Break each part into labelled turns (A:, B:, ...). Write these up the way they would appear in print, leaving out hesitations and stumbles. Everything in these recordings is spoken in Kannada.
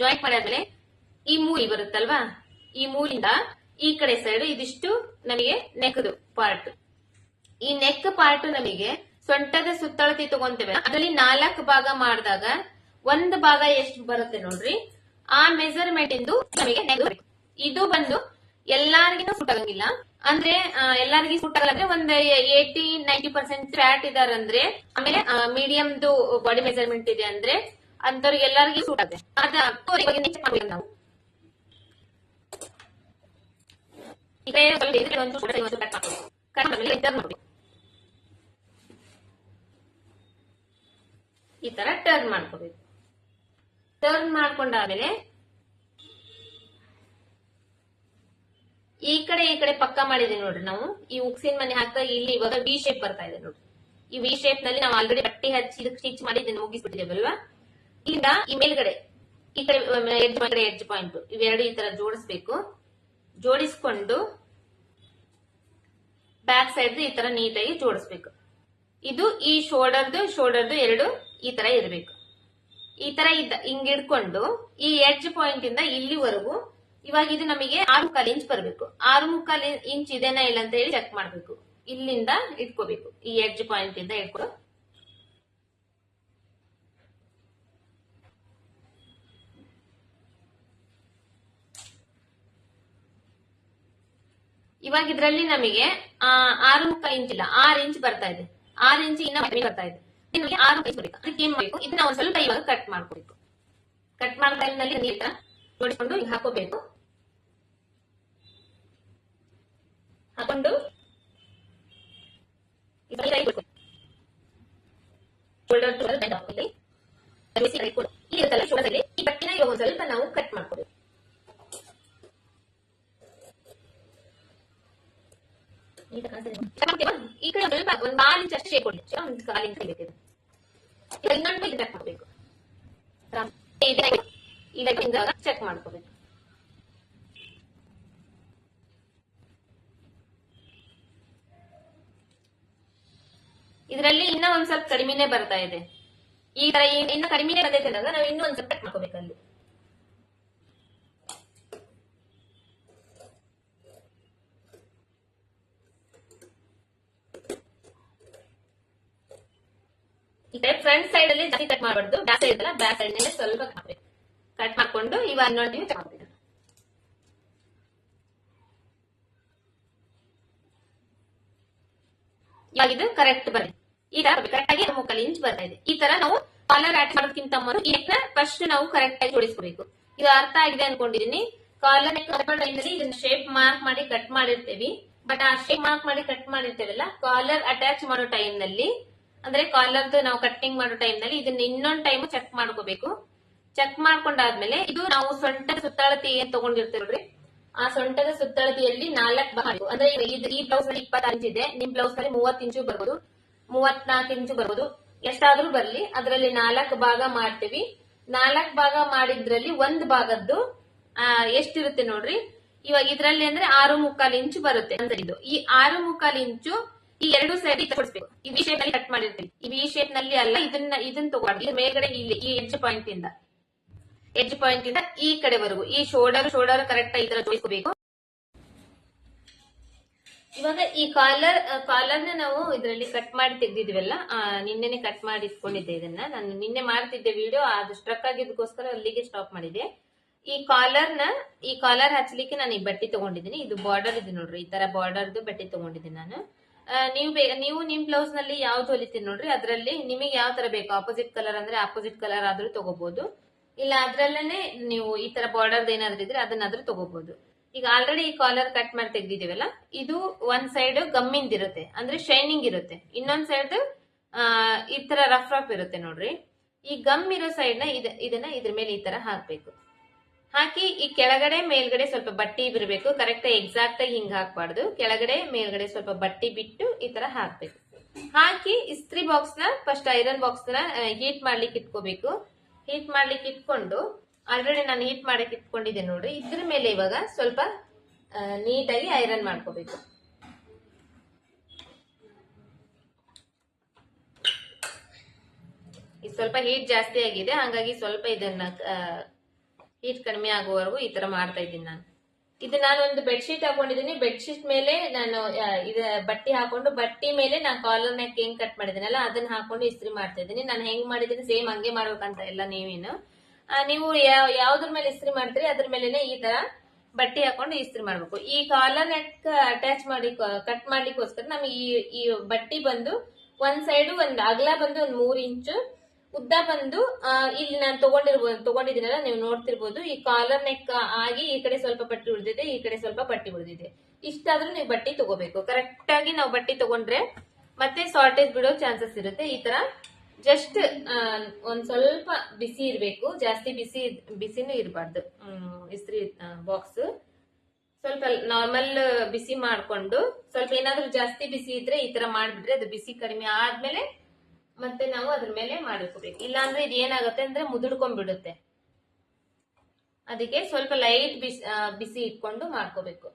A: ಜಾಯಿಂಟ್ ಮಾಡಾದ್ಮೇಲೆ ಈ ಮೂಲಿ ಬರುತ್ತಲ್ವಾ, ಈ ಮೂಲಿಂದ ಈ ಕಡೆ ಸೈಡ್ ಇದಿಷ್ಟು ನಮಗೆ ನೆಕ್ದು ಪಾರ್ಟ್. ಈ ನೆಕ್ ಪಾರ್ಟ್ ನಮಗೆ ಸೊಂಟದ ಸುತ್ತಳತೆ ತಗೊಂತೇವೆ, ಅದರಲ್ಲಿ 4 ಭಾಗ ಮಾಡಿದಾಗ ಒಂದು ಭಾಗ ಎಷ್ಟು ಬರುತ್ತೆ ನೋಡ್ರಿ, ಆ ಮೆಜರ್ಮೆಂಟ್ ಇಂದು ನಮಗೆ ನೆಕ್ ಬರುತ್ತೆ. ಇದು ಬಂದು ಎಲ್ಲಾರ್ಗಿನೂ ಸೂಟ್ ಆಗಂಗಿಲ್ಲ, ಅಂದ್ರೆ ಎಲ್ಲಾರ್ಗಿ ಸೂಟ್ ಆಗಲ್ಲ ಅಂದ್ರೆ ಒಂದು 80-90% ಫ್ಯಾಟ್ ಇದಾರಂದ್ರೆ, ಆಮೇಲೆ ಮೀಡಿಯಂದು ಬಾಡಿ ಮೆಜರ್ಮೆಂಟ್ ಇದೆ ಅಂದ್ರೆ ಅಂತವ್ರಿಗೆ ಎಲ್ಲಾರ್ಗಿ ಸೂಟ್ ಆಗುತ್ತೆ. ನಾವು ಈ ತರ ಟರ್ನ್ ಮಾಡ್ಕೋಬೇಕು. ಟರ್ನ್ ಮಾಡ್ಕೊಂಡಾದ್ಮೇಲೆ ಈ ಕಡೆ ಪಕ್ಕ ಮಾಡಿದೀವಿ ನೋಡ್ರಿ. ನಾವು ಈ ಉಕ್ಸಿನ ಮನೆ ಹಾಕ್ತಾ ಇಲ್ಲಿ ಇವಾಗ ವಿ ಶೇಪ್ ಬರ್ತಾ ಇದೆ ನೋಡ್ರಿ. ಈ ವಿ ಶೇಪ್ ನಲ್ಲಿ ನಾವು ಆಲ್ರೆಡಿ ಬಟ್ಟೆ ಹಚ್ಚಿ ಇದಕ್ಕೆ ಸ್ಟಿಚ್ ಮಾಡಿದ್ದೀನಿ, ಮುಗಿಸ್ಬಿಟ್ಟಿದ್ದೇವಲ್ವಾ. ಇಲ್ಲಿಂದ ಈ ಮೇಲ್ಗಡೆ ಈ ಕಡೆ ಎಡ್ಜ್ ಪಾಯಿಂಟ್ ಇವೆರಡು ಈ ತರ ಜೋಡಿಸ್ಬೇಕು. ಜೋಡಿಸ್ಕೊಂಡು ಬ್ಯಾಕ್ ಸೈಡ್ ಈ ತರ ನೀಟಾಗಿ ಜೋಡಿಸ್ಬೇಕು. ಇದು ಈ ಶೋಲ್ಡರ್ದು ಎರಡು ಈ ತರ ಇರಬೇಕು. ಈ ತರ ಹಿಂಗ್ ಹಿಡ್ಕೊಂಡು ಈ ಎಡ್ಜ್ ಪಾಯಿಂಟ್ ಇಂದ ಇಲ್ಲಿವರೆಗೂ ಇವಾಗ ಇದು ನಮಗೆ 6.25 ಇಂಚ್ ಬರಬೇಕು. 6.25 ಇಂಚ್ ಇದೆನಾ ಇಲ್ಲ ಅಂತ ಹೇಳಿ ಚೆಕ್ ಮಾಡ್ಬೇಕು. ಇಲ್ಲಿಂದ ಇಟ್ಕೋಬೇಕು, ಈ ಎಡ್ಜ್ ಪಾಯಿಂಟ್ ಇಂದ ಇಟ್ಕೊಂಡು ಇವಾಗ ಇದ್ರಲ್ಲಿ ನಮಗೆ 6.25 ಇಂಚ್ ಇಲ್ಲ, 6 ಇಂಚ್ ಬರ್ತಾ ಇದೆ. 6 ಇಂಚ್ ಇನ್ನ ಬರ್ತಾ ಇದೆ. ನಿಮಗೆ 6 ಇಂಚ್ ಬೇಕು. ಅದಕ್ಕೆ ಏನ್ ಮಾಡಬೇಕು, ಇದನ್ನ ಒಂದ್ ಸ್ವಲ್ಪ ಇವಾಗ ಕಟ್ ಮಾಡ್ಕೋಬೇಕು. ಕಟ್ ಮಾಡೋ ಟೈಮ್ನಲ್ಲಿ ನೀಟ ಜೋಡಿಸ್ಕೊಂಡು ಈಗ ಹಾಕೋಬೇಕು. ಹಾಕೊಂಡು ಶೋಲ್ಡರ್ ಟು ಬೆಂಡ್ ಹಾಕೊಳ್ಳಿ. ಈ ಬಟ್ಟೆನ ಇವಾಗ ಒಂದ್ ಸ್ವಲ್ಪ ನಾವು ಕಟ್ ಮಾಡ್ಕೋಬೇಕು. ಈ ಕಡೆ ಸ್ವಲ್ಪ ಒಂದು 4 ಇಂಚ್ ಅಷ್ಟು ಶೇಪ್ ಕೊಡಿ, ಒಂದು 4 ಇಂಚ್ ಬೇಕಿದೆ. ಇನ್ನೊಂದು ಇದು ಕಟ್ ಮಾಡಬೇಕು. ಚೆಕ್ ಮಾಡ್ಕೋಬೇಕು. ಇದರಲ್ಲಿ ಇನ್ನ ಒಂದ್ ಸ್ವಲ್ಪ ಕಡಿಮೆನೆ ಬರ್ತಾ ಇದೆ. ಈ ತರ ಇನ್ನ ಕಡಿಮೆನೆ ಬಂದೈತೆ ಅಂದಾಗ ನಾವು ಇನ್ನೂ ಒಂದ್ ಸ್ವಲ್ಪ ಕಟ್ ಮಾಡ್ಕೋಬೇಕು. ಅಲ್ಲಿ ಈ ಟೈಪ್ ಫ್ರಂಟ್ ಸೈಡ್ ಅಲ್ಲಿ ಜಾಸ್ತಿ ಕಟ್ ಮಾಡಬಾರ್ದು, ಬ್ಯಾಕ್ ಸೈಡ್ ಅಲ್ಲ, ಬ್ಯಾಕ್ ಸೈಡ್ ನಲ್ಲಿ ಸ್ವಲ್ಪ ಕಟ್ ಮಾಡ್ಕೊಂಡು ಇವಾಗ ನೋಡಿ ಇವಾಗ ಇದು ಕರೆಕ್ಟ್ ಬರುತ್ತೆ. ಈ ತರ ಕರೆಕ್ಟ್ ಆಗಿ 3.25 ಇಂಚ್ ಬರ್ತಾ ಇದೆ. ಈ ತರ ನಾವು ಕಾಲರ್ ಆಡ್ ಮಾಡೋದಕ್ಕಿಂತ ಮೊದಲು ಇದನ್ನ ಫಸ್ಟ್ ನಾವು ಕರೆಕ್ಟ್ ಆಗಿ ಜೋಡಿಸ್ಕೋಬೇಕು. ಇದು ಅರ್ಥ ಆಗಿದೆ ಅನ್ಕೊಂಡಿದೀನಿ. ಕಾಲರ್ ಟೈಮ್ನಲ್ಲಿ ಇದನ್ನ ಶೇಪ್ ಮಾರ್ಕ್ ಮಾಡಿ ಕಟ್ ಮಾಡಿರ್ತೇವಿ. ಬಟ್ ಆ ಶೇಪ್ ಮಾರ್ಕ್ ಮಾಡಿ ಕಟ್ ಮಾಡಿರ್ತೇವಲ್ಲ, ಕಾಲರ್ ಅಟ್ಯಾಚ್ ಮಾಡೋ ಟೈಮ್ ನಲ್ಲಿ ಅಂದ್ರೆ ಕಾಲರ್ದು ನಾವು ಕಟ್ಟಿಂಗ್ ಮಾಡೋ ಟೈಮ್ ನಲ್ಲಿ ಇದನ್ನ ಇನ್ನೊಂದ್ ಟೈಮ್ ಚೆಕ್ ಮಾಡ್ಕೋಬೇಕು. ಚೆಕ್ ಮಾಡ್ಕೊಂಡಾದ್ಮೇಲೆ ಇದು ನಾವು ಸೊಂಟದ ಸುತ್ತಳತೆ ಏನ್ ತಗೊಂಡಿರ್ತೇವೆ ನೋಡ್ರಿ, ಆ ಸೊಂಟದ ಸುತ್ತಳತೆಯಲ್ಲಿ 4 ಭಾಗ. ಅಂದ್ರೆ ಈ ಬ್ಲೌಸ್ ನಲ್ಲಿ 26 ಇಂಚ್ ಇದೆ, ನಿಮ್ ಬ್ಲೌಸ್ ನಲ್ಲಿ 30 ಇಂಚು ಬರ್ಬೋದು, 34 ಇಂಚು ಬರ್ಬೋದು, ಎಷ್ಟಾದ್ರೂ ಬರ್ಲಿ. ಅದರಲ್ಲಿ 4 ಭಾಗ ಮಾಡ್ತೀವಿ. 4 ಭಾಗ ಮಾಡಿದ್ರಲ್ಲಿ ಒಂದ್ ಭಾಗದ್ದು ಎಷ್ಟಿರುತ್ತೆ ನೋಡ್ರಿ, ಇವಾಗ ಇದ್ರಲ್ಲಿ ಅಂದ್ರೆ 6.25 ಇಂಚು ಬರುತ್ತೆ. ಅಂದ್ರೆ ಇದು ಈ 6.25 ಇಂಚು ಈ ಎರಡು ಸೈಡ್ ಕೊಡಿಸ್ಬೇಕು. ಈ ವಿ ಶೇಪ್ ನಲ್ಲಿ ಕಟ್ ಮಾಡಿರ್ತೀವಿ, ಈ ವಿ ಶೇಪ್ ನಲ್ಲಿ ಅಲ್ಲ, ಇದನ್ನ ತಗೊಂಡು ಮೇಲ್ಗಡೆ ಇಲ್ಲಿ ಈ ಎಡ್ಜ್ ಪಾಯಿಂಟ್ ಇಂದ ಈ ಕಡೆವರೆಗೂ ಈ ಶೋಲ್ಡರ್ ಕರೆಕ್ಟ್ ಆಗಿ ಈ ತರ ಜೋಡಿಸ್ಕೋಬೇಕು. ಇವಾಗ ಈ ಕಾಲರ್ನ ನಾವು ಇದರಲ್ಲಿ ಕಟ್ ಮಾಡಿ ತೆಗ್ದಿದ್ವಲ್ಲ, ನಿನ್ನೆನೆ ಕಟ್ ಮಾಡಿ ಇಟ್ಕೊಂಡಿದ್ದೆ. ಇದನ್ನ ನಾನು ನಿನ್ನೆ ಮಾಡ್ತಿದ್ದೆ ವಿಡಿಯೋ, ಅದು ಸ್ಟ್ರಕ್ ಆಗಿದ್ದಕ್ಕೋಸ್ಕರ ಅಲ್ಲಿಗೆ ಸ್ಟಾಪ್ ಮಾಡಿದೆ. ಈ ಕಾಲರ್ ಹಚ್ಚಲಿಕ್ಕೆ ನಾನು ಈ ಬಟ್ಟೆ ತಗೊಂಡಿದ್ದೀನಿ. ಇದು ಬಾರ್ಡರ್ ಇದೆ ನೋಡ್ರಿ, ಈ ತರ ಬಾರ್ಡರ್ದು ಬಟ್ಟೆ ತಗೊಂಡಿದ್ದೀನಿ ನಾನು. ನೀವು ನಿಮ್ ಬ್ಲೌಸ್ ನಲ್ಲಿ ಯಾವ್ದು ಹೊಲಿತೀರಿ ನೋಡ್ರಿ, ಅದ್ರಲ್ಲಿ ನಿಮಗೆ ಯಾವ ತರ ಬೇಕು, ಆಪೋಸಿಟ್ ಕಲರ್ ಅಂದ್ರೆ ಆಪೋಸಿಟ್ ಕಲರ್ ಆದ್ರೂ ತಗೋಬಹುದು, ಇಲ್ಲ ಅದ್ರಲ್ಲೇನೆ ನೀವು ಈ ತರ ಬಾರ್ಡರ್ ಏನಾದ್ರೂ ಇದ್ರೆ ಅದನ್ನಾದ್ರೂ ತಗೋಬಹುದು. ಈಗ ಆಲ್ರೆಡಿ ಈ ಕಾಲರ್ ಕಟ್ ಮಾಡಿ ತೆಗ್ದಿದೀವಲ್ಲ, ಇದು ಒಂದ್ ಸೈಡ್ ಗಮ್ಮಿಂದ ಇರುತ್ತೆ, ಅಂದ್ರೆ ಶೈನಿಂಗ್ ಇರುತ್ತೆ. ಇನ್ನೊಂದ್ ಸೈಡ್ ಈ ತರ ರಫ್ ಇರುತ್ತೆ ನೋಡ್ರಿ. ಈ ಗಮ್ ಇರೋ ಸೈಡ್ ನ ಇದನ್ನ ಇದ್ರ ಮೇಲೆ ಈ ತರ ಹಾಕ್ಬೇಕು. ಹಾಕಿ ಈ ಕೆಳಗಡೆ ಮೇಲ್ಗಡೆ ಸ್ವಲ್ಪ ಬಟ್ಟಿ ಬಿರ್ಬೇಕು. ಕರೆಕ್ಟ್ ಎಕ್ಸಾಕ್ಟ್ ಆಗಿ ಹಿಂಗ್ ಹಾಕ್ಬಾರ್ದು, ಕೆಳಗಡೆ ಮೇಲ್ಗಡೆ ಸ್ವಲ್ಪ ಬಟ್ಟಿ ಬಿಟ್ಟು ಈ ತರ ಹಾಕ್ಬೇಕು. ಹಾಕಿ ಇಸ್ತ್ರಿ ಬಾಕ್ಸ್ ನ ಫಸ್ಟ್ ಐರನ್ ಬಾಕ್ಸ್ ನ ಹೀಟ್ ಮಾಡ್ಲಿಕ್ಕೆ ಇಟ್ಕೋಬೇಕು. ಹೀಟ್ ಮಾಡ್ಲಿಕ್ಕೆ ಇಟ್ಕೊಂಡು ಆಲ್ರೆಡಿ ನಾನು ಹೀಟ್ ಮಾಡಕ್ಕೆ ಇಟ್ಕೊಂಡಿದ್ದೆ ನೋಡ್ರಿ. ಇದ್ರ ಮೇಲೆ ಇವಾಗ ಸ್ವಲ್ಪ ನೀಟಾಗಿ ಐರನ್ ಮಾಡ್ಕೋಬೇಕು. ಸ್ವಲ್ಪ ಹೀಟ್ ಜಾಸ್ತಿ ಆಗಿದೆ, ಹಾಗಾಗಿ ಸ್ವಲ್ಪ ಇದನ್ನ ಹೀಟ್ ಕಡಿಮೆ ಆಗುವವರೆಗೂ ಈ ತರ ಮಾಡ್ತಾ ಇದ್ದೀನಿ ನಾನು. ಇದು ನಾನು ಒಂದು ಬೆಡ್ಶೀಟ್ ಹಾಕೊಂಡಿದ್ದೀನಿ. ಬೆಡ್ಶೀಟ್ ಮೇಲೆ ನಾನು ಬಟ್ಟೆ ಹಾಕೊಂಡು, ಬಟ್ಟೆ ಮೇಲೆ ನಾನು ಕಾಲರ್ ನೆಕ್ ಹೆಂಗ್ ಕಟ್ ಮಾಡಿದ್ದೀನಲ್ಲ ಅದನ್ನ ಹಾಕೊಂಡು ಇಸ್ತ್ರಿ ಮಾಡ್ತಾ ಇದ್ದೀನಿ. ನಾನು ಹೆಂಗ್ ಮಾಡಿದ್ದೀನಿ ಸೇಮ್ ಹಂಗೆ ಮಾಡ್ಬೇಕಂತ ಎಲ್ಲ ನೀವೇನು. ನೀವು ಯಾವ್ದ್ರ ಮೇಲೆ ಇಸ್ತ್ರಿ ಮಾಡ್ತೀರಿ ಅದ್ರ ಮೇಲೆನೆ ಈ ತರ ಬಟ್ಟೆ ಹಾಕೊಂಡು ಇಸ್ತ್ರಿ ಮಾಡ್ಬೇಕು. ಈ ಕಾಲರ್ ನೆಕ್ ಅಟ್ಯಾಚ್ ಮಾಡಿ ಕಟ್ ಮಾಡ್ಲಿಕ್ಕೋಸ್ಕರ ನಮಗೆ ಈ ಬಟ್ಟೆ ಬಂದು ಒಂದ್ ಸೈಡ್ ಒಂದ್ ಅಗಲ ಬಂದು ಒಂದ್ 3 ಇಂಚು, ಉದ್ದ ಬಂದು ಇಲ್ಲಿ ನಾನು ತಗೊಂಡಿದ್ದೀನಲ್ಲ ನೀವು ನೋಡ್ತಿರ್ಬೋದು. ಈ ಕಾಲರ್ ನೆಕ್ ಆಗಿ ಈ ಕಡೆ ಸ್ವಲ್ಪ ಪಟ್ಟಿ ಉಳಿದಿದೆ, ಈ ಕಡೆ ಸ್ವಲ್ಪ ಪಟ್ಟಿ ಉಳಿದಿದೆ. ಇಷ್ಟಾದ್ರೂ ನೀವು ಬಟ್ಟೆ ತಗೋಬೇಕು. ಕರೆಕ್ಟ್ ಆಗಿ ನಾವು ಬಟ್ಟೆ ತಗೊಂಡ್ರೆ ಮತ್ತೆ ಶಾರ್ಟೇಜ್ ಬಿಡೋ ಚಾನ್ಸಸ್ ಇರುತ್ತೆ. ಈ ತರ ಜಸ್ಟ್ ಒಂದ್ ಸ್ವಲ್ಪ ಬಿಸಿ ಇರ್ಬೇಕು, ಜಾಸ್ತಿ ಬಿಸಿನೂ ಇರಬಾರ್ದು. ಇಸ್ತ್ರಿ ಬಾಕ್ಸ್ ಸ್ವಲ್ಪ ನಾರ್ಮಲ್ ಬಿಸಿ ಮಾಡ್ಕೊಂಡು, ಸ್ವಲ್ಪ ಏನಾದ್ರೂ ಜಾಸ್ತಿ ಬಿಸಿ ಇದ್ರೆ ಈ ತರ ಮಾಡ್ಬಿಟ್ರೆ ಅದು ಬಿಸಿ ಕಡಿಮೆ ಆದ್ಮೇಲೆ ಮತ್ತೆ ನಾವು ಅದ್ರ ಮೇಲೆ ಮಾಡ್ಕೋಬೇಕು. ಇಲ್ಲಾಂದ್ರೆ ಇದು ಏನಾಗುತ್ತೆ ಅಂದ್ರೆ ಮುದುಡ್ಕೊಂಡ್ಬಿಡುತ್ತೆ. ಅದಕ್ಕೆ ಸ್ವಲ್ಪ ಲೈಟ್ ಬಿಸಿ ಇಟ್ಕೊಂಡು ಮಾಡ್ಕೋಬೇಕು.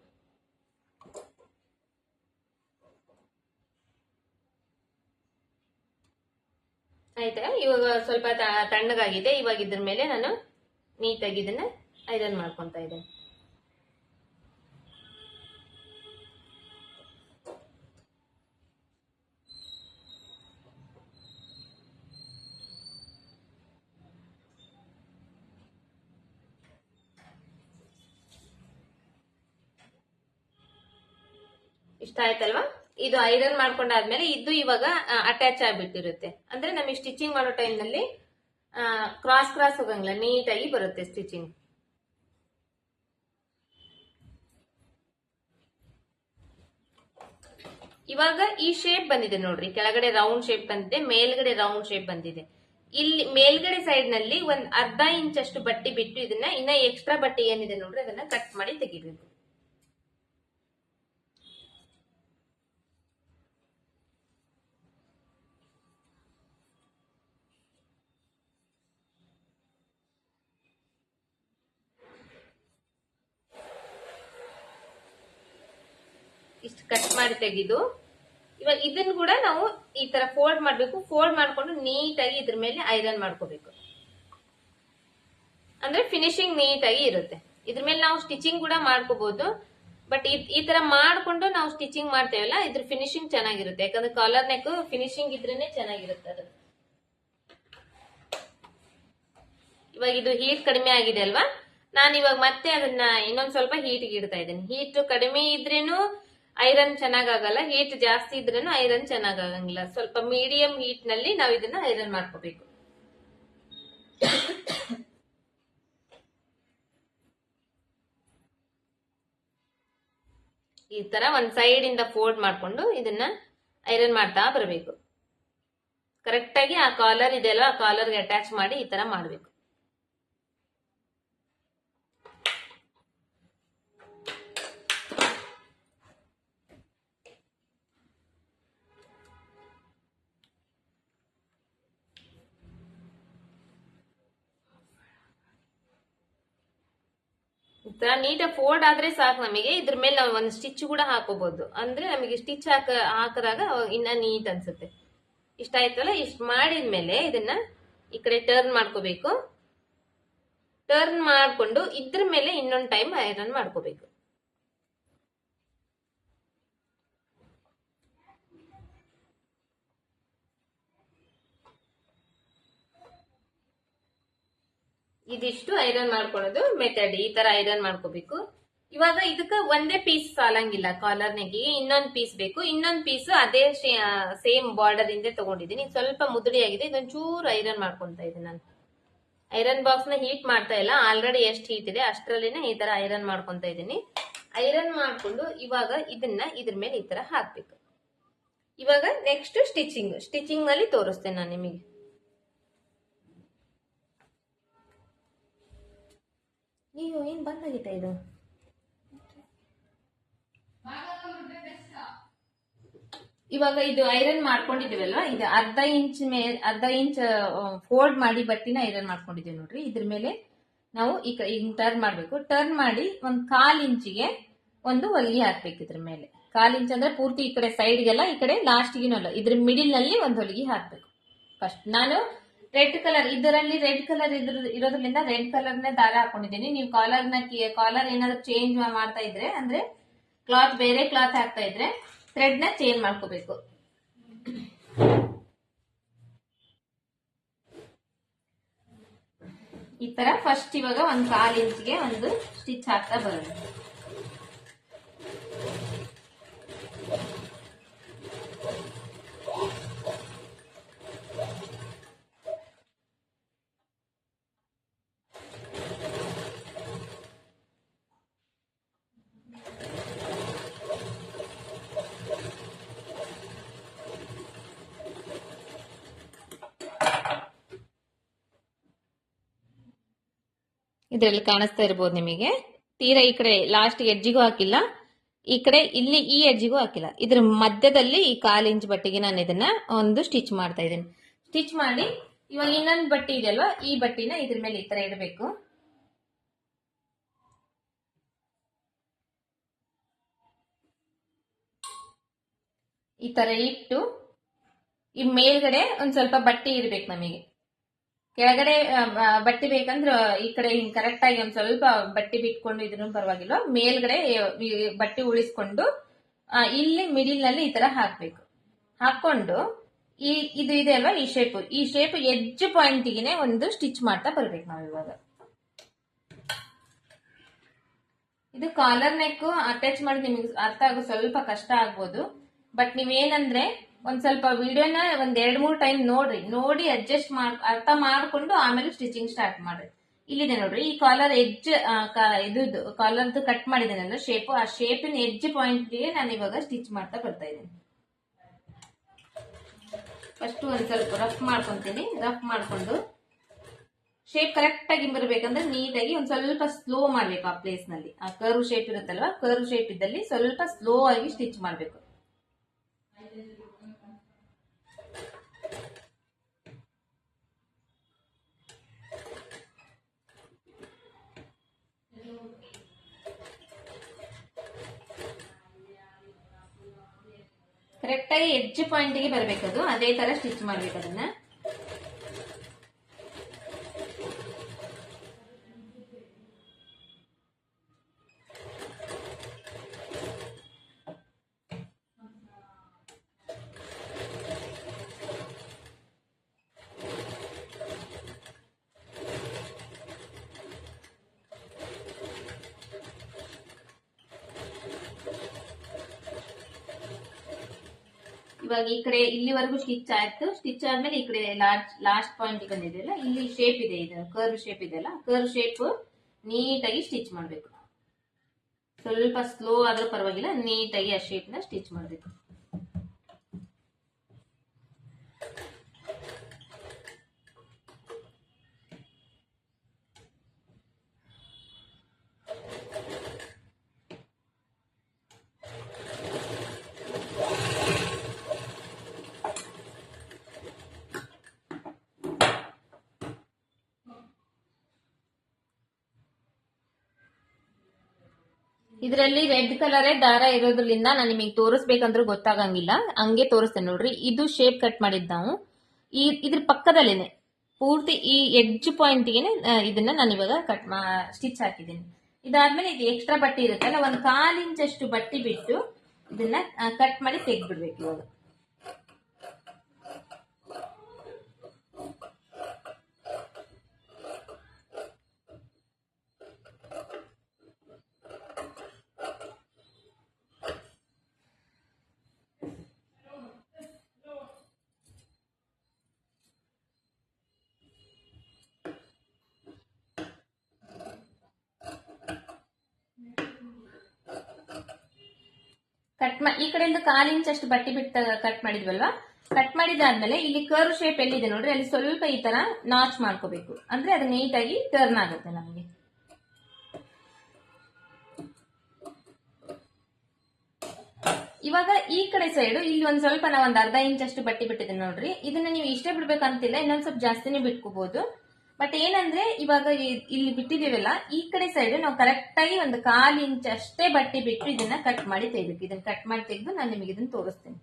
A: ಆಯ್ತಾ? ಇವಾಗ ಸ್ವಲ್ಪ ತಣ್ಣಗಾಗಿದೆ. ಇವಾಗ ಇದ್ರ ಮೇಲೆ ನಾನು ನೀಟಾಗಿ ಇದನ್ನ ಐರನ್ ಮಾಡ್ಕೊಂತ ಇದ್ದೇನೆ. ಇಷ್ಟ ಆಯ್ತಲ್ವಾ? ಇದು ಐರನ್ ಮಾಡ್ಕೊಂಡಾದ್ಮೇಲೆ ಇದು ಇವಾಗ ಅಟ್ಯಾಚ್ ಆಗ್ಬಿಟ್ಟಿರುತ್ತೆ. ಅಂದ್ರೆ ನಮಗೆ ಸ್ಟಿಚಿಂಗ್ ಮಾಡೋ ಟೈಮ್ ನಲ್ಲಿ ಕ್ರಾಸ್ ಹೋಗಂಗಿಲ್ಲ, ನೀಟಾಗಿ ಬರುತ್ತೆ ಸ್ಟಿಚಿಂಗ್. ಇವಾಗ ಈ ಶೇಪ್ ಬಂದಿದೆ ನೋಡ್ರಿ, ಕೆಳಗಡೆ ರೌಂಡ್ ಶೇಪ್ ಬಂದಿದೆ, ಮೇಲ್ಗಡೆ ರೌಂಡ್ ಶೇಪ್ ಬಂದಿದೆ. ಇಲ್ಲಿ ಮೇಲ್ಗಡೆ ಸೈಡ್ ನಲ್ಲಿ ಒಂದ್ ಅರ್ಧ ಇಂಚ್ ಅಷ್ಟು ಬಟ್ಟೆ ಬಿಟ್ಟು ಇದನ್ನ ಇನ್ನ ಎಕ್ಸ್ಟ್ರಾ ಬಟ್ಟೆ ಏನಿದೆ ನೋಡ್ರಿ ಅದನ್ನ ಕಟ್ ಮಾಡಿ ತೆಗಿಬೇಕು. ಇಷ್ಟು ಕಟ್ ಮಾಡಿ ತೆಗೆದು ಇವಾಗ ಇದನ್ನ ಕೂಡ ನಾವು ಈ ತರ ಫೋಲ್ಡ್ ಮಾಡ್ಬೇಕು. ಫೋಲ್ಡ್ ಮಾಡ್ಕೊಂಡು ನೀಟಾಗಿ ಇದ್ರ ಮೇಲೆ ಐರನ್ ಮಾಡ್ಕೋಬೇಕು. ಅಂದ್ರೆ ಫಿನಿಶಿಂಗ್ ನೀಟಾಗಿ ಇರುತ್ತೆ. ಇದ್ರ ಮೇಲೆ ನಾವು ಸ್ಟಿಚಿಂಗ್ ಕೂಡ ಮಾಡ್ಕೋಬಹುದು. ಬಟ್ ಈ ತರ ಮಾಡ್ಕೊಂಡು ನಾವು ಸ್ಟಿಚಿಂಗ್ ಮಾಡ್ತೇವಲ್ಲ, ಇದ್ರ ಫಿನಿಶಿಂಗ್ ಚೆನ್ನಾಗಿರುತ್ತೆ. ಯಾಕಂದ್ರೆ ಕಾಲರ್ ನೆಕ್ ಫಿನಿಶಿಂಗ್ ಇದ್ರೇನೆ ಚೆನ್ನಾಗಿರುತ್ತೆ ಅದು. ಇವಾಗ ಇದು ಹೀಟ್ ಕಡಿಮೆ ಆಗಿದೆ ಅಲ್ವಾ, ನಾನು ಇವಾಗ ಮತ್ತೆ ಅದನ್ನ ಇನ್ನೊಂದ್ ಸ್ವಲ್ಪ ಹೀಟ್ಗೆ ಇಡ್ತಾ ಇದ್ದೇನೆ. ಹೀಟ್ ಕಡಿಮೆ ಇದ್ರೇನು ಐರನ್ ಚೆನ್ನಾಗಲ್ಲ, ಹೀಟ್ ಜಾಸ್ತಿ ಇದ್ರೇನು ಐರನ್ ಚೆನ್ನಾಗಂಗಿಲ್ಲ. ಸ್ವಲ್ಪ ಮೀಡಿಯಂ ಹೀಟ್ ನಲ್ಲಿ ನಾವು ಇದನ್ನ ಐರನ್ ಮಾಡ್ಕೋಬೇಕು. ಈ ತರ ಒಂದ್ ಸೈಡ್ ಇಂದ ಫೋಲ್ಡ್ ಮಾಡ್ಕೊಂಡು ಇದನ್ನ ಐರನ್ ಮಾಡ್ತಾ ಬರಬೇಕು. ಕರೆಕ್ಟ್ ಆಗಿ ಆ ಕಾಲರ್ ಇದೆ ಅಲ್ವಾ, ಆ ಕಾಲರ್ಗೆ ಅಟ್ಯಾಚ್ ಮಾಡಿ ಈ ತರ ಮಾಡ್ಬೇಕು. ಈ ತರ ನೀಟಾಗಿ ಫೋಲ್ಡ್ ಆದ್ರೆ ಸಾಕು ನಮಗೆ. ಇದ್ರ ಮೇಲೆ ನಾವು ಒಂದು ಸ್ಟಿಚ್ ಕೂಡ ಹಾಕೋಬಹುದು. ಅಂದ್ರೆ ನಮಗೆ ಸ್ಟಿಚ್ ಹಾಕಿದಾಗ ಇನ್ನ ನೀಟ್ ಅನ್ಸುತ್ತೆ. ಇಷ್ಟ ಆಯ್ತಲ್ಲ? ಇಷ್ಟ ಮಾಡಿದ್ಮೇಲೆ ಇದನ್ನ ಈ ಕಡೆ ಟರ್ನ್ ಮಾಡ್ಕೋಬೇಕು. ಟರ್ನ್ ಮಾಡ್ಕೊಂಡು ಇದ್ರ ಮೇಲೆ ಇನ್ನೊಂದು ಟೈಮ್ ಐರನ್ ಮಾಡ್ಕೋಬೇಕು. ಇದಿಷ್ಟು ಐರನ್ ಮಾಡ್ಕೊಳ್ಳೋದು ಮೆಥಡ್. ಈ ತರ ಐರನ್ ಮಾಡ್ಕೋಬೇಕು. ಇವಾಗ ಇದಕ್ಕ ಒಂದೇ ಪೀಸ್ ಸಾಲಂಗಿಲ್ಲ, ಕಾಲರ್ ನೆಕ್ಗೆ ಇನ್ನೊಂದು ಪೀಸ್ ಬೇಕು. ಇನ್ನೊಂದು ಪೀಸ್ ಅದೇ ಸೇಮ್ ಬಾರ್ಡರ್ ಇಂದ ತಗೊಂಡಿದ್ದೀನಿ. ಸ್ವಲ್ಪ ಮುದುಡಿ ಆಗಿದೆ, ಇದೊಂದ್ ಚೂರು ಐರನ್ ಮಾಡ್ಕೊಂತ ಇದ್ದೀನಿ ನಾನು. ಐರನ್ ಬಾಕ್ಸ್ ನ ಹೀಟ್ ಮಾಡ್ತಾ ಇಲ್ಲ, ಆಲ್ರೆಡಿ ಎಷ್ಟು ಹೀಟ್ ಇದೆ ಅಷ್ಟರಲ್ಲಿನೇ ಈ ತರ ಐರನ್ ಮಾಡ್ಕೊಂತ ಇದ್ದೀನಿ. ಐರನ್ ಮಾಡ್ಕೊಂಡು ಇವಾಗ ಇದನ್ನ ಇದ್ರ ಮೇಲೆ ಈ ತರ ಹಾಕ್ಬೇಕು. ಇವಾಗ ನೆಕ್ಸ್ಟ್ ಸ್ಟಿಚಿಂಗ್ ನಲ್ಲಿ ತೋರಿಸ್ತೇನೆ ನಾನು ನಿಮಗೆ. ನೀವು ಏನ್ ಬಂದಾಗಿತ್ತ ಇದು? ಇವಾಗ ಇದು ಐರನ್ ಮಾಡ್ಕೊಂಡಿದೀವಲ್ವಾ, ಇದು ಅರ್ಧ ಇಂಚ್ ಫೋಲ್ಡ್ ಮಾಡಿ ಬಟ್ಟಿನ ಐರನ್ ಮಾಡ್ಕೊಂಡಿದೀವಿ ನೋಡ್ರಿ. ಇದ್ರ ಮೇಲೆ ನಾವು ಈಗ ಟರ್ನ್ ಮಾಡ್ಬೇಕು. ಟರ್ನ್ ಮಾಡಿ ಒಂದ್ 1/4 ಇಂಚಿಗೆ ಒಂದು ಹೊಲಿಗೆ ಹಾಕ್ಬೇಕು. ಇದ್ರ ಮೇಲೆ 1/4 ಇಂಚ್ ಅಂದ್ರೆ ಪೂರ್ತಿ ಈ ಕಡೆ ಸೈಡ್ಗೆಲ್ಲ, ಈ ಕಡೆ ಲಾಸ್ಟ್ಗಿನೂ ಅಲ್ಲ, ಇದ್ರ ಮಿಡಿಲ್ ನಲ್ಲಿ ಒಂದು ಹೊಲಿಗೆ ಹಾಕ್ಬೇಕು. ಫಸ್ಟ್ ನಾನು ರೆಡ್ ಕಲರ್, ಇದರಲ್ಲಿ ರೆಡ್ ಕಲರ್ ಇರೋದ್ರಿಂದ ರೆಡ್ ಕಲರ್ನೇ ದಾರ ಹಾಕೊಂಡಿದ್ದೀನಿ. ನೀವು ಕಾಲರ್ ಏನಾದ್ರು ಚೇಂಜ್ ಮಾಡ್ತಾ ಇದ್ರೆ, ಅಂದ್ರೆ ಕ್ಲಾತ್ ಬೇರೆ ಕ್ಲಾತ್ ಹಾಕ್ತಾ ಇದ್ರೆ ಥ್ರೆಡ್ ನ ಚೇಂಜ್ ಮಾಡ್ಕೋಬೇಕು. ಈ ತರ ಫಸ್ಟ್ ಇವಾಗ 1/4 ಇಂಚ್ಗೆ ಒಂದು ಸ್ಟಿಚ್ ಹಾಕ್ತಾ ಬರೋದು. ಇದರಲ್ಲಿ ಕಾಣಿಸ್ತಾ ಇರಬಹುದು ನಿಮಗೆ. ತೀರಾ ಈ ಕಡೆ ಲಾಸ್ಟ್ ಎಡ್ಜಿಗೂ ಹಾಕಿಲ್ಲ, ಈ ಕಡೆ ಇಲ್ಲಿ ಈ ಎಡ್ಜಿಗೂ ಹಾಕಿಲ್ಲ. ಇದ್ರ ಮಧ್ಯದಲ್ಲಿ ಈ 1/4 ಇಂಚ್ ಬಟ್ಟೆಗೆ ನಾನು ಇದನ್ನ ಒಂದು ಸ್ಟಿಚ್ ಮಾಡ್ತಾ ಇದ್ದೀನಿ. ಸ್ಟಿಚ್ ಮಾಡಿ ಇವಾಗ ಇನ್ನೊಂದು ಬಟ್ಟೆ ಇದೆಯಲ್ವಾ, ಈ ಬಟ್ಟೆನ ಇದ್ರ ಮೇಲೆ ಈ ತರ ಇಡಬೇಕು. ಈ ತರ ಇಟ್ಟು ಈ ಮೇಲ್ಗಡೆ ಒಂದ್ ಸ್ವಲ್ಪ ಬಟ್ಟೆ ಇರ್ಬೇಕು ನಮಗೆ. ಕೆಳಗಡೆ ಬಟ್ಟೆ ಬೇಕಂದ್ರೆ ಈ ಕಡೆ ಹಿಂಗ್ ಕರೆಕ್ಟ್ ಆಗಿ ಒಂದ್ ಸ್ವಲ್ಪ ಬಟ್ಟೆ ಬಿಟ್ಕೊಂಡು ಇದ್ರೂ ಪರವಾಗಿಲ್ಲ. ಮೇಲ್ಗಡೆ ಬಟ್ಟೆ ಉಳಿಸ್ಕೊಂಡು ಇಲ್ಲಿ ಮಿಡಿಲ್ ನಲ್ಲಿ ಈ ತರ ಹಾಕ್ಬೇಕು. ಹಾಕೊಂಡು ಇದು ಇದೆ ಅಲ್ವಾ, ಈ ಶೇಪ್ ಎಡ್ಜ್ ಪಾಯಿಂಟ್ಗೆ ಒಂದು ಸ್ಟಿಚ್ ಮಾಡ್ತಾ ಬರ್ಬೇಕು ನಾವು ಇವಾಗ. ಇದು ಕಾಲರ್ ನೆಕ್ ಅಟ್ಯಾಚ್ ಮಾಡಿ ನಿಮ್ಗೆ ಅರ್ಥ ಆಗೋ ಸ್ವಲ್ಪ ಕಷ್ಟ ಆಗ್ಬೋದು. ಬಟ್ ನೀವೇನಂದ್ರೆ ಒಂದ್ ಸ್ವಲ್ಪ ವಿಡಿಯೋನ ಒಂದ್ 2-3 ಟೈಮ್ ನೋಡಿ ಅಡ್ಜಸ್ಟ್ ಅರ್ಥ ಮಾಡ್ಕೊಂಡು ಆಮೇಲೆ ಸ್ಟಿಚಿಂಗ್ ಸ್ಟಾರ್ಟ್ ಮಾಡ್ರಿ. ಇಲ್ಲಿದೆ ನೋಡ್ರಿ, ಈ ಕಾಲರ್ ಎಡ್ಜ್ ಇದು ಕಾಲರ್ದು ಕಟ್ ಮಾಡಿದ್ದೇನಲ್ಲ ಶೇಪ್, ಆ ಶೇಪಿನ ಎಡ್ಜ್ ಪಾಯಿಂಟ್ಗೆ ನಾನು ಇವಾಗ ಸ್ಟಿಚ್ ಮಾಡ್ತಾ ಬರ್ತಾ ಇದ್ದೀನಿ. ಫಸ್ಟ್ ಒಂದ್ ಸ್ವಲ್ಪ ರಫ್ ಮಾಡ್ಕೊಂತೀನಿ. ರಫ್ ಮಾಡ್ಕೊಂಡು ಶೇಪ್ ಕರೆಕ್ಟ್ ಆಗಿ ಬರಬೇಕಂದ್ರೆ ನೀಟಾಗಿ ಒಂದ್ ಸ್ವಲ್ಪ ಸ್ಲೋ ಮಾಡ್ಬೇಕು. ಆ ಪ್ಲೇಸ್ ನಲ್ಲಿ ಆ ಕರ್ವ್ ಶೇಪ್ ಇರುತ್ತಲ್ವಾ, ಕರ್ವ್ ಶೇಪ್ ಇದ್ದಲ್ಲಿ ಸ್ವಲ್ಪ ಸ್ಲೋ ಆಗಿ ಸ್ಟಿಚ್ ಮಾಡ್ಬೇಕು. ಕರೆಕ್ಟ್ ಆಗಿ ಎಡ್ಜ್ ಪಾಯಿಂಟ್ ಗೆ ಬರಬೇಕದು, ಅದೇ ತರ ಸ್ಟಿಚ್ ಮಾಡ್ಬೇಕು ಅದನ್ನ. ಇವಾಗ ಈ ಕಡೆ ಇಲ್ಲಿವರೆಗೂ ಸ್ಟಿಚ್ ಆಯ್ತು. ಸ್ಟಿಚ್ ಆದ್ಮೇಲೆ ಈ ಕಡೆ ಲಾಸ್ಟ್ ಪಾಯಿಂಟ್ ಬಂದಿದೆಯಲ್ಲ, ಇಲ್ಲಿ ಶೇಪ್ ಇದೆ, ಇದು ಕರ್ವ್ ಶೇಪ್ ಇದೆಯಲ್ಲ, ಕರ್ವ್ ಶೇಪ್ ನೀಟಾಗಿ ಸ್ಟಿಚ್ ಮಾಡ್ಬೇಕು. ಸ್ವಲ್ಪ ಸ್ಲೋ ಆದ್ರೂ ಪರವಾಗಿಲ್ಲ, ನೀಟಾಗಿ ಆ ಶೇಪ್ ನ ಸ್ಟಿಚ್ ಮಾಡ್ಬೇಕು. ಇದರಲ್ಲಿ ರೆಡ್ ಕಲರ್ ದಾರ ಇರೋದ್ರಿಂದ ನಾನು ನಿಮಗೆ ತೋರಿಸ್ಬೇಕಂದ್ರೂ ಗೊತ್ತಾಗಂಗಿಲ್ಲ, ಹಂಗೆ ತೋರಿಸ್ತೇನೆ ನೋಡ್ರಿ. ಇದು ಶೇಪ್ ಕಟ್ ಮಾಡಿದ್ ನಾವು ಇದ್ರ ಪಕ್ಕದಲ್ಲೇನೆ ಪೂರ್ತಿ ಈ ಎಡ್ಜ್ ಪಾಯಿಂಟ್ ಗೆ ಇದನ್ನ ನಾನು ಇವಾಗ ಸ್ಟಿಚ್ ಹಾಕಿದ್ದೀನಿ. ಇದಾದ್ಮೇಲೆ ಇದು ಎಕ್ಸ್ಟ್ರಾ ಬಟ್ಟೆ ಇರುತ್ತಲ್ಲ, 1/4 ಇಂಚ್ ಅಷ್ಟು ಬಟ್ಟೆ ಬಿಟ್ಟು ಇದನ್ನ ಕಟ್ ಮಾಡಿ ತೆಗ್ದ್ಬಿಡ್ಬೇಕು ಇವಾಗ. ಈ ಕಡೆಯಿಂದ 1/4 ಇಂಚ್ ಅಷ್ಟು ಬಟ್ಟೆ ಬಿಟ್ಟು ಕಟ್ ಮಾಡಿದ್ವಲ್ವಾ, ಕಟ್ ಮಾಡಿದಾದ್ಮೇಲೆ ಇಲ್ಲಿ ಕರ್ವ್ ಶೇಪ್ ಎಲ್ಲಿದೆ ನೋಡ್ರಿ, ಅಲ್ಲಿ ಸ್ವಲ್ಪ ಈ ತರ ನಾಚ್ ಮಾಡ್ಕೋಬೇಕು. ಅಂದ್ರೆ ಅದು ನೀಟಾಗಿ ಟರ್ನ್ ಆಗುತ್ತೆ ನಮಗೆ. ಇವಾಗ ಈ ಕಡೆ ಸೈಡ್ ಇಲ್ಲಿ ಒಂದ್ ಸ್ವಲ್ಪ ನಾವು ಒಂದ್ 1/2 ಇಂಚ್ ಅಷ್ಟು ಬಟ್ಟೆ ಬಿಟ್ಟಿದೆ ನೋಡ್ರಿ. ಇದನ್ನ ನೀವು ಇಷ್ಟೇ ಬಿಡ್ಬೇಕಂತಿಲ್ಲ, ಇನ್ನೊಂದ್ ಸ್ವಲ್ಪ ಜಾಸ್ತಿನೇ ಬಿಟ್ಕೋಬಹುದು. ಬಟ್ ಏನಂದ್ರೆ ಇವಾಗ ಇಲ್ಲಿ ಬಿಟ್ಟಿದೀವಲ್ಲ, ಈ ಕಡೆ ಸೈಡ್ ನಾವು ಕರೆಕ್ಟ್ ಆಗಿ 1/4 ಇಂಚ್ ಅಷ್ಟೇ ಬಟ್ಟೆ ಬಿಟ್ಟು ಇದನ್ನ ಕಟ್ ಮಾಡಿ ತೆಗಿಬೇಕು. ಇದನ್ನ ಕಟ್ ಮಾಡಿ ತೆಗೆದು ನಾನು ನಿಮಗೆ ಇದನ್ನ ತೋರಿಸ್ತೇನೆ.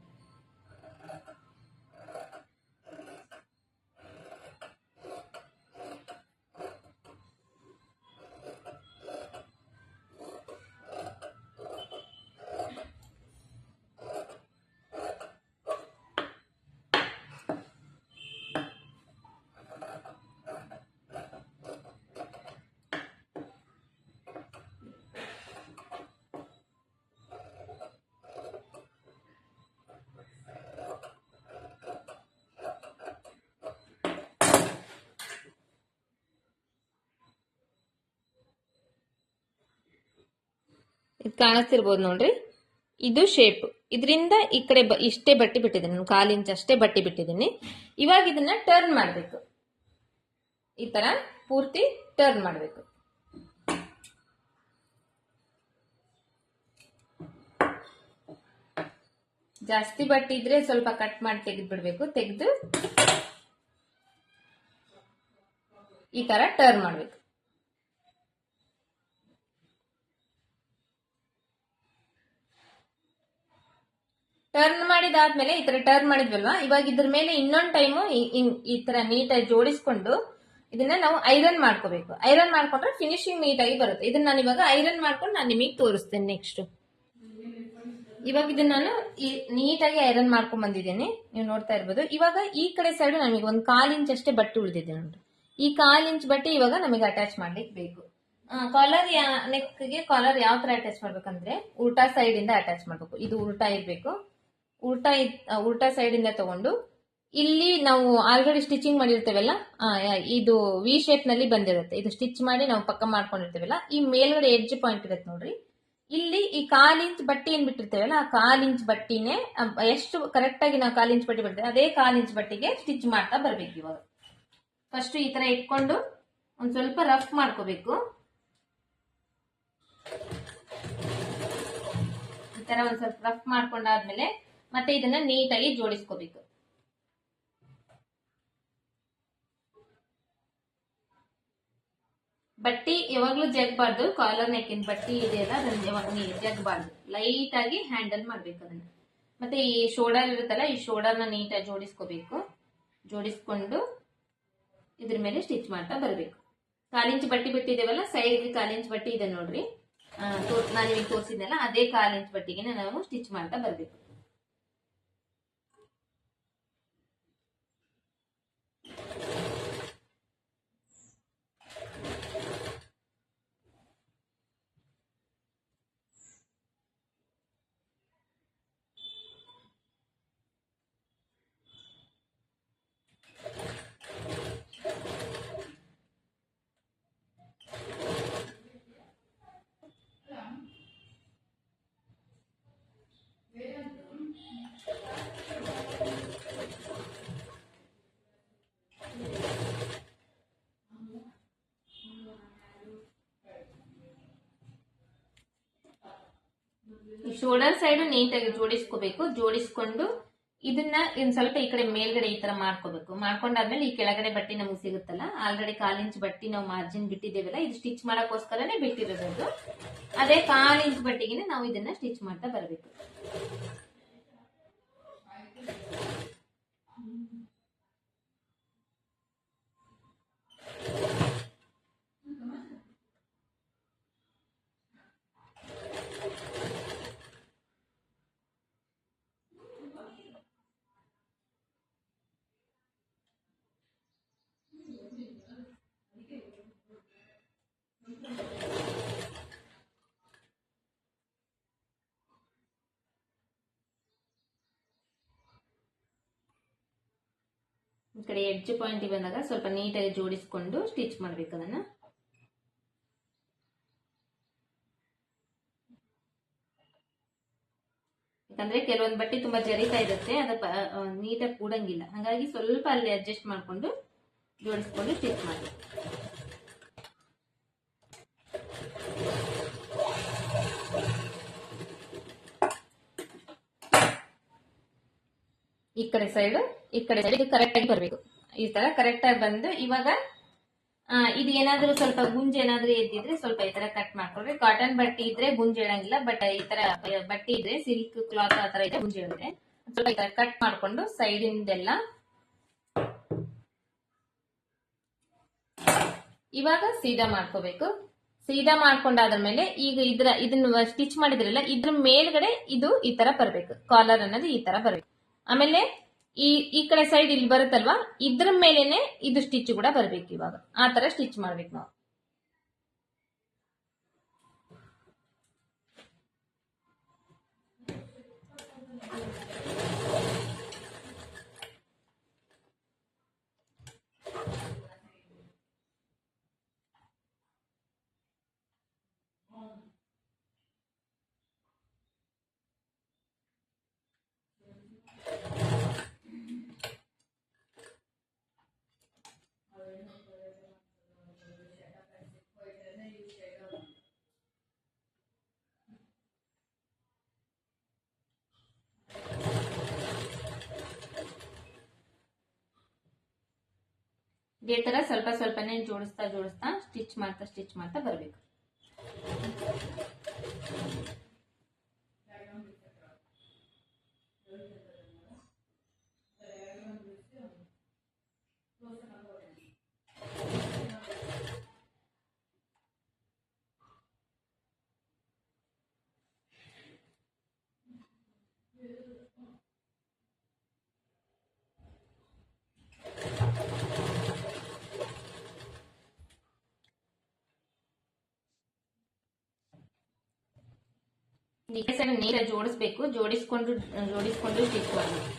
A: ಇದು ಕಾಣಿಸ್ತಿರ್ಬೋದು ನೋಡ್ರಿ, ಇದು ಶೇಪ್. ಇದರಿಂದ ಈ ಕಡೆ ಇಷ್ಟೇ ಬಟ್ಟಿ ಬಿಟ್ಟಿದ್ದೀನಿ, ನಾನು 1/4 ಇಂಚ್ ಅಷ್ಟೇ ಬಟ್ಟಿ ಬಿಟ್ಟಿದ್ದೀನಿ. ಇವಾಗ ಇದನ್ನ ಟರ್ನ್ ಮಾಡಬೇಕು, ಈ ತರ ಪೂರ್ತಿ ಟರ್ನ್ ಮಾಡಬೇಕು. ಜಾಸ್ತಿ ಬಟ್ಟೆ ಇದ್ರೆ ಸ್ವಲ್ಪ ಕಟ್ ಮಾಡಿ ತೆಗೆದು ಬಿಡ್ಬೇಕು. ತೆಗೆದು ಈ ತರ ಟರ್ನ್ ಮಾಡ್ಬೇಕು. ಟರ್ನ್ ಮಾಡಿದಾದ್ಮೇಲೆ ಈ ತರ ಟರ್ನ್ ಮಾಡಿದ್ವಲ್ವಾ, ಇವಾಗ ಇದ್ರ ಮೇಲೆ ಇನ್ನೊಂದು ಟೈಮು ಈ ತರ ನೀಟಾಗಿ ಜೋಡಿಸ್ಕೊಂಡು ಇದನ್ನ ನಾವು ಐರನ್ ಮಾಡ್ಕೋಬೇಕು. ಐರನ್ ಮಾಡ್ಕೊಂಡ್ರೆ ಫಿನಿಶಿಂಗ್ ನೀಟಾಗಿ ಬರುತ್ತೆ. ಇದನ್ನ ನಾನು ಇವಾಗ ಐರನ್ ಮಾಡ್ಕೊಂಡು ನಾನು ನಿಮಗೆ ತೋರಿಸ್ತೇನೆ ನೆಕ್ಸ್ಟ್. ಇವಾಗ ಇದನ್ನ ನಾನು ನೀಟಾಗಿ ಐರನ್ ಮಾಡ್ಕೊಂಡ್ ಬಂದಿದ್ದೇನೆ, ನೀವು ನೋಡ್ತಾ ಇರ್ಬೋದು. ಇವಾಗ ಈ ಕಡೆ ಸೈಡ್ ನಮಗೆ ಒಂದು 1/4 ಇಂಚ್ ಅಷ್ಟೇ ಬಟ್ಟೆ ಉಳಿದಿದೆ ನೋಡಿ. ಈ 1/4 ಇಂಚ್ ಬಟ್ಟೆ ಇವಾಗ ನಮಗೆ ಅಟ್ಯಾಚ್ ಮಾಡ್ಲಿಕ್ಕೆ ಬೇಕು. ಕಾಲರ್ ನೆಕ್ಗೆ ಕಾಲರ್ ಯಾವ ತರ ಅಟ್ಯಾಚ್ ಮಾಡ್ಬೇಕಂದ್ರೆ ಉಲ್ಟಾ ಸೈಡ್ ಇಂದ ಅಟ್ಯಾಚ್ ಮಾಡ್ಬೇಕು. ಇದು ಉಲ್ಟಾ ಇರ್ಬೇಕು. ಉಲ್ಟಾ ಸೈಡ್ ಇಂದ ತಗೊಂಡು ಇಲ್ಲಿ ನಾವು ಆಲ್ರೆಡಿ ಸ್ಟಿಚಿಂಗ್ ಮಾಡಿರ್ತೇವಲ್ಲ, ಇದು ವಿ ಶೇಪ್ ನಲ್ಲಿ ಬಂದಿರುತ್ತೆ. ಇದು ಸ್ಟಿಚ್ ಮಾಡಿ ನಾವು ಪಕ್ಕ ಮಾಡ್ಕೊಂಡಿರ್ತೇವಲ್ಲ, ಈ ಮೇಲ್ಗಡೆ ಎಡ್ಜ್ ಪಾಯಿಂಟ್ ಇರುತ್ತೆ ನೋಡ್ರಿ, ಇಲ್ಲಿ ಈ 1/4 ಇಂಚ್ ಬಟ್ಟೆ ಏನ್ ಬಿಟ್ಟಿರ್ತೇವಲ್ಲ, ಆ 1/4 ಇಂಚ್ ಬಟ್ಟಿನೇ ಎಷ್ಟು ಕರೆಕ್ಟ್ ಆಗಿ ನಾವು 1/4 ಇಂಚ್ ಬಟ್ಟೆ ಬಿಡ್ತೇವೆ ಅದೇ 1/4 ಇಂಚ್ ಬಟ್ಟಿಗೆ ಸ್ಟಿಚ್ ಮಾಡ್ತಾ ಬರ್ಬೇಕು. ಇವಾಗ ಫಸ್ಟ್ ಈ ತರ ಇಟ್ಕೊಂಡು ಒಂದ್ ಸ್ವಲ್ಪ ರಫ್ ಮಾಡ್ಕೋಬೇಕು. ಈ ತರ ಒಂದ್ ಸ್ವಲ್ಪ ರಫ್ ಮಾಡ್ಕೊಂಡಾದ್ಮೇಲೆ ಮತ್ತೆ ಇದನ್ನ ನೀಟಾಗಿ ಜೋಡಿಸ್ಕೋಬೇಕು. ಬಟ್ಟಿ ಯಾವಾಗ್ಲೂ ಜಗ್ಬಾರ್ದು. ಕಾಲರ್ ನೆಕ್ಕಿನ ಬಟ್ಟಿ ಇದೆಯಲ್ಲ, ಅದನ್ನ ಯಾವಾಗ ಜಗ್ಬಾರ್ದು. ಲೈಟ್ ಆಗಿ ಹ್ಯಾಂಡಲ್ ಮಾಡ್ಬೇಕು ಅದನ್ನ. ಮತ್ತೆ ಈ ಶೋಲ್ಡರ್ ಇರುತ್ತಲ್ಲ, ಈ ಶೋಲ್ಡರ್ನ ನೀಟಾಗಿ ಜೋಡಿಸ್ಕೋಬೇಕು. ಜೋಡಿಸ್ಕೊಂಡು ಇದ್ರ ಮೇಲೆ ಸ್ಟಿಚ್ ಮಾಡ್ತಾ ಬರ್ಬೇಕು. 1/4 ಇಂಚ್ ಬಟ್ಟಿ ಬಿಟ್ಟಿದ್ದೇವಲ್ಲ, ಸೈಡ್ 1/4 ಇಂಚ್ ಬಟ್ಟಿ ಇದೆ ನೋಡ್ರಿ, ನಾನು ನಿಮಗೆ ತೋರಿಸಿದ್ನಲ್ಲ, ಅದೇ 1/4 ಇಂಚ್ ಬಟ್ಟಿಗೆ ನಾವು ಸ್ಟಿಚ್ ಮಾಡ್ತಾ ಬರ್ಬೇಕು. ಶೋಲ್ಡರ್ ಸೈಡ್ ನೀಟಾಗಿ ಜೋಡಿಸ್ಕೋಬೇಕು. ಜೋಡಿಸ್ಕೊಂಡು ಇದನ್ನ ಇನ್ ಸ್ವಲ್ಪ ಈ ಕಡೆ ಮೇಲ್ಗಡೆ ಈ ತರ ಮಾಡ್ಕೋಬೇಕು. ಮಾಡ್ಕೊಂಡಾದ್ಮೇಲೆ ಈ ಕೆಳಗಡೆ ಬಟ್ಟೆ ನಮಗೆ ಸಿಗುತ್ತಲ್ಲ, ಆಲ್ರೆಡಿ 1/4 ಇಂಚ್ ಬಟ್ಟಿ ನಾವು ಮಾರ್ಜಿನ್ ಬಿಟ್ಟಿದ್ದೇವಲ್ಲ, ಇದು ಸ್ಟಿಚ್ ಮಾಡಕ್ಕೋಸ್ಕರನೇ ಬಿಟ್ಟಿರೋದು. ಅದೇ 1/4 ಇಂಚ್ ಬಟ್ಟಿಗೆ ನಾವು ಇದನ್ನ ಸ್ಟಿಚ್ ಮಾಡ್ತಾ ಬರ್ಬೇಕು. ಈ ಕಡೆ ಎಡ್ಜ್ ಪಾಯಿಂಟ್ ಬಂದಾಗ ಸ್ವಲ್ಪ ನೀಟಾಗಿ ಜೋಡಿಸ್ಕೊಂಡು ಸ್ಟಿಚ್ ಮಾಡ್ಬೇಕು ಅದನ್ನ. ಯಾಕಂದ್ರೆ ಕೆಲವೊಂದು ಬಟ್ಟೆ ತುಂಬಾ ಜರಿತಾ ಇರುತ್ತೆ, ಅದ ನೀಟಾಗಿ ಕೂಡಂಗಿಲ್ಲ. ಹಾಗಾಗಿ ಸ್ವಲ್ಪ ಅಲ್ಲಿ ಅಡ್ಜಸ್ಟ್ ಮಾಡ್ಕೊಂಡು ಜೋಡಿಸ್ಕೊಂಡು ಸ್ಟಿಚ್ ಮಾಡಿ. ಈ ಕಡೆ ಸೈಡ್ ಇದು ಕರೆಕ್ಟ್ ಆಗಿ ಬರ್ಬೇಕು. ಈ ತರ ಕರೆಕ್ಟ್ ಆಗಿ ಬಂದು ಇವಾಗ ಇದು ಏನಾದ್ರೂ ಸ್ವಲ್ಪ ಗುಂಜ್ ಏನಾದ್ರೂ ಎದ್ದಿದ್ರೆ ಸ್ವಲ್ಪ ಈ ತರ ಕಟ್ ಮಾಡ್ಕೊಳ್ರಿ. ಕಾಟನ್ ಬಟ್ಟೆ ಇದ್ರೆ ಗುಂಜ್ ಇಡಂಗಿಲ್ಲ, ಬಟ್ ಈ ತರ ಬಟ್ಟೆ ಇದ್ರೆ ಸಿಲ್ಕ್ ಕ್ಲಾತ್ ಆ ತರ ಇದ್ರೆ ಗುಂಜ್ ಇಡುತ್ತೆ. ಸ್ವಲ್ಪ ಈ ತರ ಕಟ್ ಮಾಡ್ಕೊಂಡು ಸೈಡ್ ಇಂದೆಲ್ಲ ಇವಾಗ ಸೀದಾ ಮಾಡ್ಕೋಬೇಕು. ಸೀದಾ ಮಾಡ್ಕೊಂಡಾದ್ಮೇಲೆ ಈಗ ಇದನ್ನ ಸ್ಟಿಚ್ ಮಾಡಿದ್ರಲ್ಲ, ಇದ್ರ ಮೇಲ್ಗಡೆ ಇದು ಈ ತರ ಬರ್ಬೇಕು. ಕಾಲರ್ ಅನ್ನೋದು ಈ ತರ ಬರ್ಬೇಕು. ಆಮೇಲೆ ಈ ಕಡೆ ಸೈಡ್ ಇಲ್ಲಿ ಬರುತ್ತಲ್ವಾ, ಇದ್ರ ಮೇಲೆನೆ ಇದು ಸ್ಟಿಚ್ ಕೂಡ ಬರ್ಬೇಕು. ಇವಾಗ ಆ ತರ ಸ್ಟಿಚ್ ಮಾಡ್ಬೇಕು ನಾವು. ಇದೇ ತರ ಸ್ವಲ್ಪ ಸ್ವಲ್ಪನೇ ಜೋಡಿಸ್ತಾ ಜೋಡಿಸ್ತಾ ಸ್ಟಿಚ್ ಮಾಡ್ತಾ ಬರ್ಬೇಕು. ನೀಟಾಗಿ ಜೋಡಿಸ್ಬೇಕು, ಜೋಡಿಸ್ಕೊಂಡು ಸ್ಟಿಚ್ ಮಾಡಬೇಕು.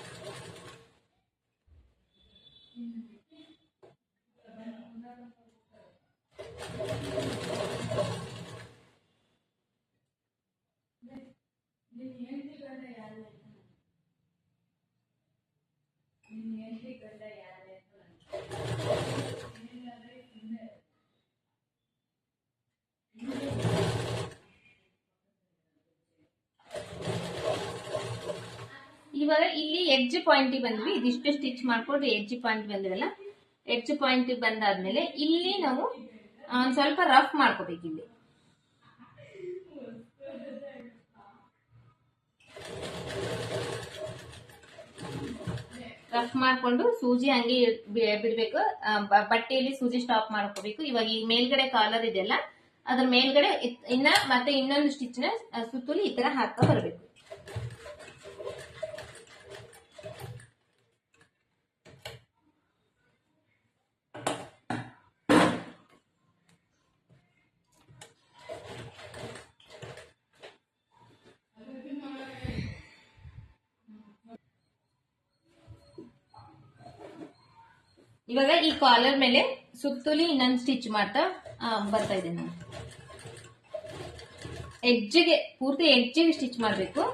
A: ಇವಾಗ ಇಲ್ಲಿ ಎಡ್ಜ್ ಪಾಯಿಂಟ್ ಬಂದ್ವಿ, ಇದಿಷ್ಟು ಸ್ಟಿಚ್ ಮಾಡ್ಕೊಂಡು ಎಡ್ಜ್ ಪಾಯಿಂಟ್ ಬಂದಿವಲ್ಲ, ಎಡ್ಜ್ ಪಾಯಿಂಟ್ ಬಂದಾದ್ಮೇಲೆ ಇಲ್ಲಿ ನಾವು ಒಂದ್ ಸ್ವಲ್ಪ ರಫ್ ಮಾಡ್ಕೋಬೇಕು. ಇಲ್ಲಿ ರಫ್ ಮಾಡ್ಕೊಂಡು ಸೂಜಿ ಹಂಗೆ ಬಿಡ್ಬೇಕು, ಬಟ್ಟೆಯಲ್ಲಿ ಸೂಜಿ ಸ್ಟಾಪ್ ಮಾಡ್ಕೋಬೇಕು. ಇವಾಗ ಈ ಮೇಲ್ಗಡೆ ಕಾಲರ್ ಇದೆಯಲ್ಲ, ಅದ್ರ ಮೇಲ್ಗಡೆ ಮತ್ತೆ ಇನ್ನೊಂದು ಸ್ಟಿಚ್ ನ ಸುತ್ತಲೂ ಈ ತರ ಹಾಕ್ತಾ ಬರ್ಬೇಕು. ಇವಾಗ ಈ ಕಾಲರ್ ಮೇಲೆ ಸುತ್ತಲಿ ಇನ್ನೊಂದು ಸ್ಟಿಚ್ ಮಾಡ್ತಾ ಬರ್ತಾ ಇದ್ದೇನೆ ನಾನು. ಎಡ್ಜ್ಗೆ ಪೂರ್ತಿ ಎಡ್ಜ್ಗೆ ಸ್ಟಿಚ್ ಮಾಡಬೇಕು.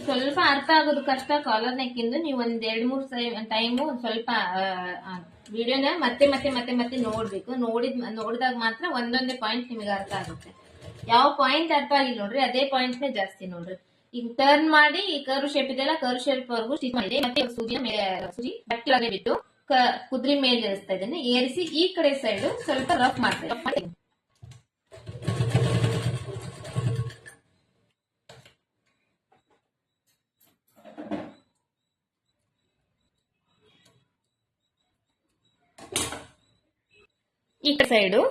A: ಸ್ವಲ್ಪ ಅರ್ಥ ಆಗೋದು ಕಷ್ಟ ಕಾಲರ್ ನೆಕ್ ಇಂದು. ನೀವು ಒಂದ್ 2-3 ಟೈಮು ಸ್ವಲ್ಪ ವಿಡಿಯೋನ ಮತ್ತೆ ಮತ್ತೆ ಮತ್ತೆ ಮತ್ತೆ ನೋಡ್ಬೇಕು. ನೋಡಿದಾಗ ಮಾತ್ರ ಒಂದೊಂದೇ ಪಾಯಿಂಟ್ ನಿಮಗೆ ಅರ್ಥ ಆಗುತ್ತೆ. ಯಾವ ಪಾಯಿಂಟ್ ಅರ್ಥ ಆಗಿಲ್ಲ ನೋಡ್ರಿ, ಅದೇ ಪಾಯಿಂಟ್ ನೇ ಜಾಸ್ತಿ ನೋಡ್ರಿ. ಈಗ ಟರ್ನ್ ಮಾಡಿ ಈ ಕರ್ವ್ ಶೇಪ್ ಇದೆಲ್ಲ, ಕರ್ವ್ ಶೇಪ್ ವರ್ಗು ಸ್ಟಿಚ್ ಮಾಡಿ ಮತ್ತೆ ಸೂಜಿ ಬಟ್ಟೆ ಬಿಟ್ಟು ಕುದ್ರಿ ಮೇಲೆ ಇರಿಸ್ತಾ ಇದ್ದೇನೆ. ಏರಿಸಿ ಈ ಕಡೆ ಸೈಡ್ ಸ್ವಲ್ಪ ರಫ್ ಮಾಡ್ತೇನೆ. ಈ ಕಡೆ ಸೈಡು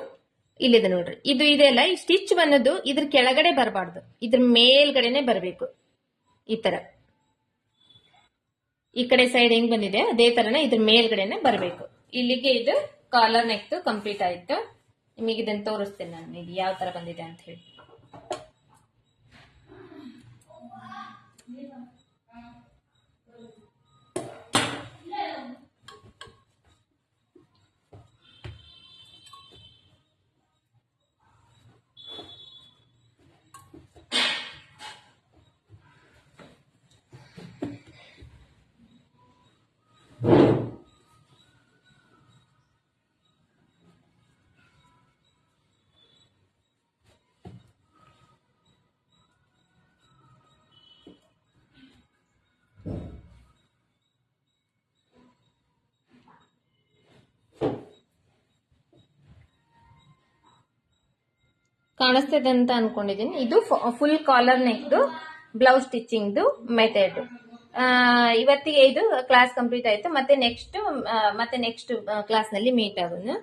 A: ಇಲ್ಲಿದೆ ನೋಡ್ರಿ, ಇದು ಇದೆಲ್ಲ ಈ ಸ್ಟಿಚ್ ಬಂದದ್ದು ಇದ್ರ ಕೆಳಗಡೆ ಬರಬಾರ್ದು, ಇದ್ರ ಮೇಲ್ಗಡೆನೆ ಬರಬೇಕು. ಈ ತರ ಈ ಕಡೆ ಸೈಡ್ ಹೆಂಗ್ ಬಂದಿದೆ ಅದೇ ತರನ ಇದ್ರ ಮೇಲ್ಗಡೆನೆ ಬರಬೇಕು. ಇಲ್ಲಿಗೆ ಇದು ಕಾಲರ್ ನೆಕ್ ಕಂಪ್ಲೀಟ್ ಆಯ್ತು. ನಿಮಗೆ ಇದನ್ನ ತೋರಿಸ್ತೇನೆ ನಾನು, ಇದು ಯಾವ ತರ ಬಂದಿದೆ ಅಂತ ಹೇಳಿ. ಕಾಣಿಸ್ತಿದೆ ಅಂತ ಅನ್ಕೊಂಡಿದ್ದೀನಿ. ಇದು ಫುಲ್ ಕಾಲರ್ ನೆಕ್ದು ಬ್ಲೌಸ್ ಸ್ಟಿಚಿಂಗ್ ಮೆಥಡ್. ಇವತ್ತಿಗೆ ಇದು ಕ್ಲಾಸ್ ಕಂಪ್ಲೀಟ್ ಆಯ್ತು. ಮತ್ತೆ ನೆಕ್ಸ್ಟ್ ಕ್ಲಾಸ್ ನಲ್ಲಿ ಮೀಟ್ ಆಗೋಣ.